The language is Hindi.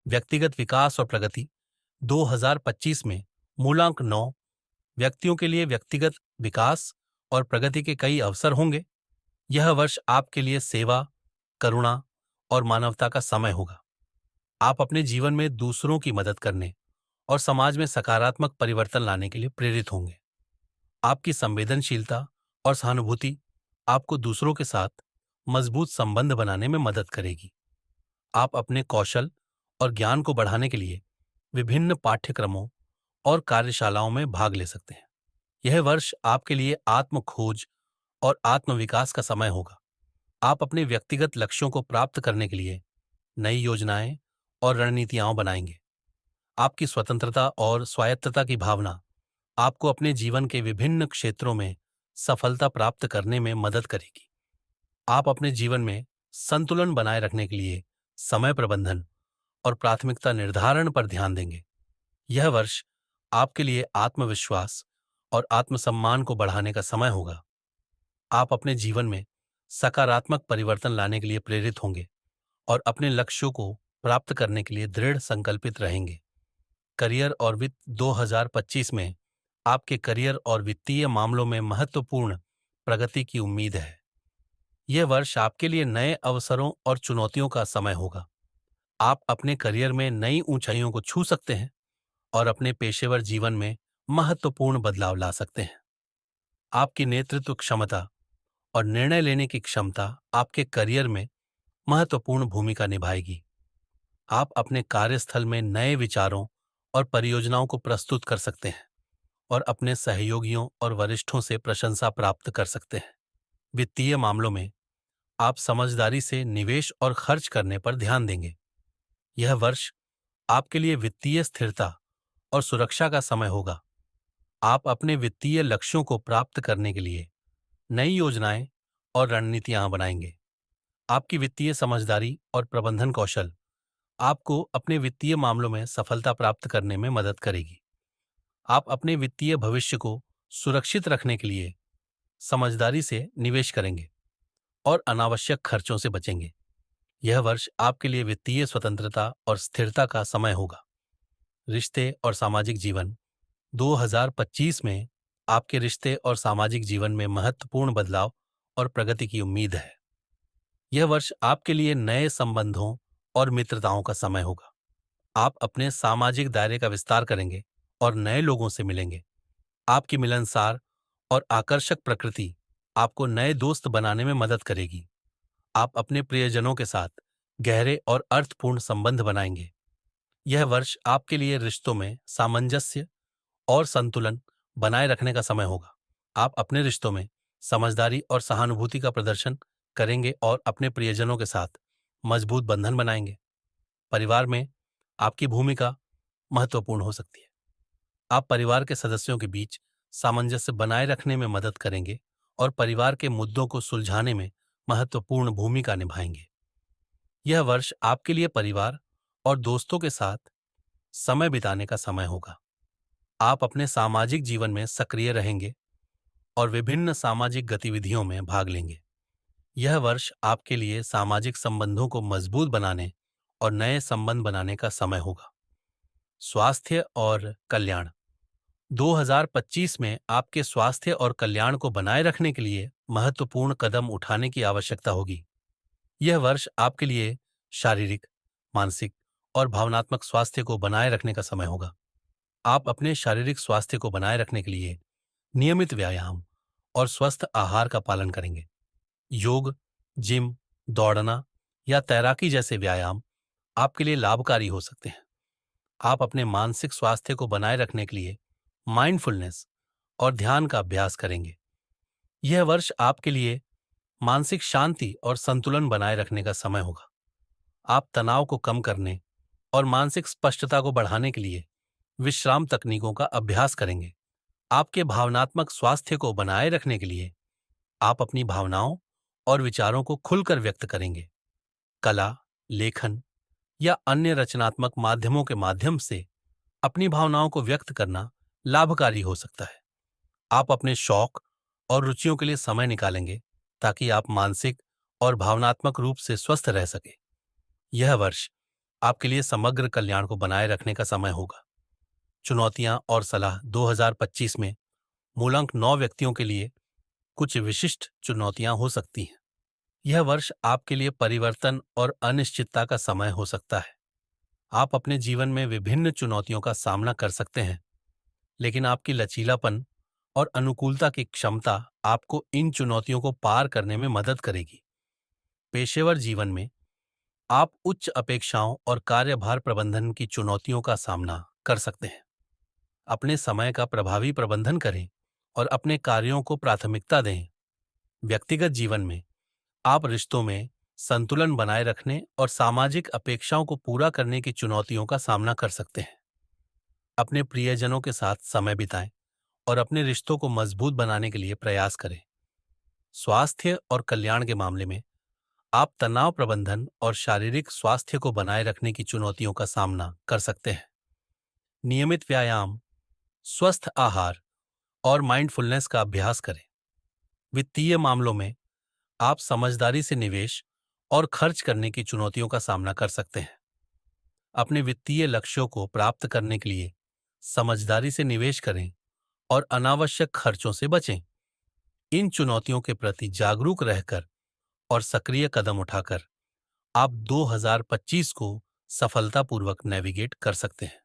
व्यक्तिगत विकास और प्रगति 2025 में मूलांक 9 व्यक्तियों के लिए व्यक्तिगत विकास और प्रगति के कई अवसर होंगे। यह वर्ष आपके लिए सेवा, करुणा और मानवता का समय होगा। आप अपने जीवन में दूसरों की मदद करने और समाज में सकारात्मक परिवर्तन लाने के लिए प्रेरित होंगे। आपकी संवेदनशीलता और सहानुभूति आपको दूसरों के साथ मजबूत संबंध बनाने में मदद करेगी। आप अपने कौशल और ज्ञान को बढ़ाने के लिए विभिन्न पाठ्यक्रमों और कार्यशालाओं में भाग ले सकते हैं। यह वर्ष आपके लिए आत्म खोज और आत्मविकास का समय होगा। आप अपने व्यक्तिगत लक्ष्यों को प्राप्त करने के लिए नई योजनाएं और रणनीतियां बनाएंगे। आपकी स्वतंत्रता और स्वायत्तता की भावना आपको अपने जीवन के विभिन्न क्षेत्रों में सफलता प्राप्त करने में मदद करेगी। आप अपने जीवन में संतुलन बनाए रखने के लिए समय प्रबंधन और प्राथमिकता निर्धारण पर ध्यान देंगे। यह वर्ष आपके लिए आत्मविश्वास और आत्मसम्मान को बढ़ाने का समय होगा। आप अपने जीवन में सकारात्मक परिवर्तन लाने के लिए प्रेरित होंगे और अपने लक्ष्यों को प्राप्त करने के लिए दृढ़ संकल्पित रहेंगे। करियर और वित्त 2025 में आपके करियर और वित्तीय मामलों में महत्वपूर्ण प्रगति की उम्मीद है। यह वर्ष आपके लिए नए अवसरों और चुनौतियों का समय होगा। आप अपने करियर में नई ऊंचाइयों को छू सकते हैं और अपने पेशेवर जीवन में महत्वपूर्ण बदलाव ला सकते हैं। आपकी नेतृत्व क्षमता और निर्णय लेने की क्षमता आपके करियर में महत्वपूर्ण भूमिका निभाएगी। आप अपने कार्यस्थल में नए विचारों और परियोजनाओं को प्रस्तुत कर सकते हैं और अपने सहयोगियों और वरिष्ठों से प्रशंसा प्राप्त कर सकते हैं। वित्तीय मामलों में आप समझदारी से निवेश और खर्च करने पर ध्यान देंगे। यह वर्ष आपके लिए वित्तीय स्थिरता और सुरक्षा का समय होगा। आप अपने वित्तीय लक्ष्यों को प्राप्त करने के लिए नई योजनाएं और रणनीतियां बनाएंगे। आपकी वित्तीय समझदारी और प्रबंधन कौशल आपको अपने वित्तीय मामलों में सफलता प्राप्त करने में मदद करेगी। आप अपने वित्तीय भविष्य को सुरक्षित रखने के लिए समझदारी से निवेश करेंगे और अनावश्यक खर्चों से बचेंगे। यह वर्ष आपके लिए वित्तीय स्वतंत्रता और स्थिरता का समय होगा। रिश्ते और सामाजिक जीवन 2025 में आपके रिश्ते और सामाजिक जीवन में महत्वपूर्ण बदलाव और प्रगति की उम्मीद है। यह वर्ष आपके लिए नए संबंधों और मित्रताओं का समय होगा। आप अपने सामाजिक दायरे का विस्तार करेंगे और नए लोगों से मिलेंगे। आपकी मिलनसार और आकर्षक प्रकृति आपको नए दोस्त बनाने में मदद करेगी। आप अपने प्रियजनों के साथ गहरे और अर्थपूर्ण संबंध बनाएंगे। यह वर्ष आपके लिए रिश्तों में सामंजस्य और संतुलन बनाए रखने का समय होगा। आप अपने रिश्तों में समझदारी और सहानुभूति का प्रदर्शन करेंगे और अपने प्रियजनों के साथ मजबूत बंधन बनाएंगे। परिवार में आपकी भूमिका महत्वपूर्ण हो सकती है। आप परिवार के सदस्यों के बीच सामंजस्य बनाए रखने में मदद करेंगे और परिवार के मुद्दों को सुलझाने में महत्वपूर्ण भूमिका निभाएंगे। यह वर्ष आपके लिए परिवार और दोस्तों के साथ समय बिताने का समय होगा। आप अपने सामाजिक जीवन में सक्रिय रहेंगे और विभिन्न सामाजिक गतिविधियों में भाग लेंगे। यह वर्ष आपके लिए सामाजिक संबंधों को मजबूत बनाने और नए संबंध बनाने का समय होगा। स्वास्थ्य और कल्याण 2025 में आपके स्वास्थ्य और कल्याण को बनाए रखने के लिए महत्वपूर्ण कदम उठाने की आवश्यकता होगी। यह वर्ष आपके लिए शारीरिक, मानसिक और भावनात्मक स्वास्थ्य को बनाए रखने का समय होगा। आप अपने शारीरिक स्वास्थ्य को बनाए रखने के लिए नियमित व्यायाम और स्वस्थ आहार का पालन करेंगे। योग, जिम, दौड़ना या तैराकी जैसे व्यायाम आपके लिए लाभकारी हो सकते हैं। आप अपने मानसिक स्वास्थ्य को बनाए रखने के लिए माइंडफुलनेस और ध्यान का अभ्यास करेंगे। यह वर्ष आपके लिए मानसिक शांति और संतुलन बनाए रखने का समय होगा। आप तनाव को कम करने और मानसिक स्पष्टता को बढ़ाने के लिए विश्राम तकनीकों का अभ्यास करेंगे। आपके भावनात्मक स्वास्थ्य को बनाए रखने के लिए आप अपनी भावनाओं और विचारों को खुलकर व्यक्त करेंगे। कला, लेखन या अन्य रचनात्मक माध्यमों के माध्यम से अपनी भावनाओं को व्यक्त करना लाभकारी हो सकता है। आप अपने शौक और रुचियों के लिए समय निकालेंगे ताकि आप मानसिक और भावनात्मक रूप से स्वस्थ रह सके। यह वर्ष आपके लिए समग्र कल्याण को बनाए रखने का समय होगा। चुनौतियां और सलाह 2025 में मूलांक 9 व्यक्तियों के लिए कुछ विशिष्ट चुनौतियां हो सकती हैं। यह वर्ष आपके लिए परिवर्तन और अनिश्चितता का समय हो सकता है। आप अपने जीवन में विभिन्न चुनौतियों का सामना कर सकते हैं, लेकिन आपकी लचीलापन और अनुकूलता की क्षमता आपको इन चुनौतियों को पार करने में मदद करेगी। पेशेवर जीवन में आप उच्च अपेक्षाओं और कार्यभार प्रबंधन की चुनौतियों का सामना कर सकते हैं। अपने समय का प्रभावी प्रबंधन करें और अपने कार्यों को प्राथमिकता दें। व्यक्तिगत जीवन में आप रिश्तों में संतुलन बनाए रखने और सामाजिक अपेक्षाओं को पूरा करने की चुनौतियों का सामना कर सकते हैं। अपने प्रियजनों के साथ समय बिताएं और अपने रिश्तों को मजबूत बनाने के लिए प्रयास करें। स्वास्थ्य और कल्याण के मामले में आप तनाव प्रबंधन और शारीरिक स्वास्थ्य को बनाए रखने की चुनौतियों का सामना कर सकते हैं। नियमित व्यायाम, स्वस्थ आहार और माइंडफुलनेस का अभ्यास करें। वित्तीय मामलों में आप समझदारी से निवेश और खर्च करने की चुनौतियों का सामना कर सकते हैं। अपने वित्तीय लक्ष्यों को प्राप्त करने के लिए समझदारी से निवेश करें और अनावश्यक खर्चों से बचें। इन चुनौतियों के प्रति जागरूक रहकर और सक्रिय कदम उठाकर आप 2025 को सफलतापूर्वक नेविगेट कर सकते हैं।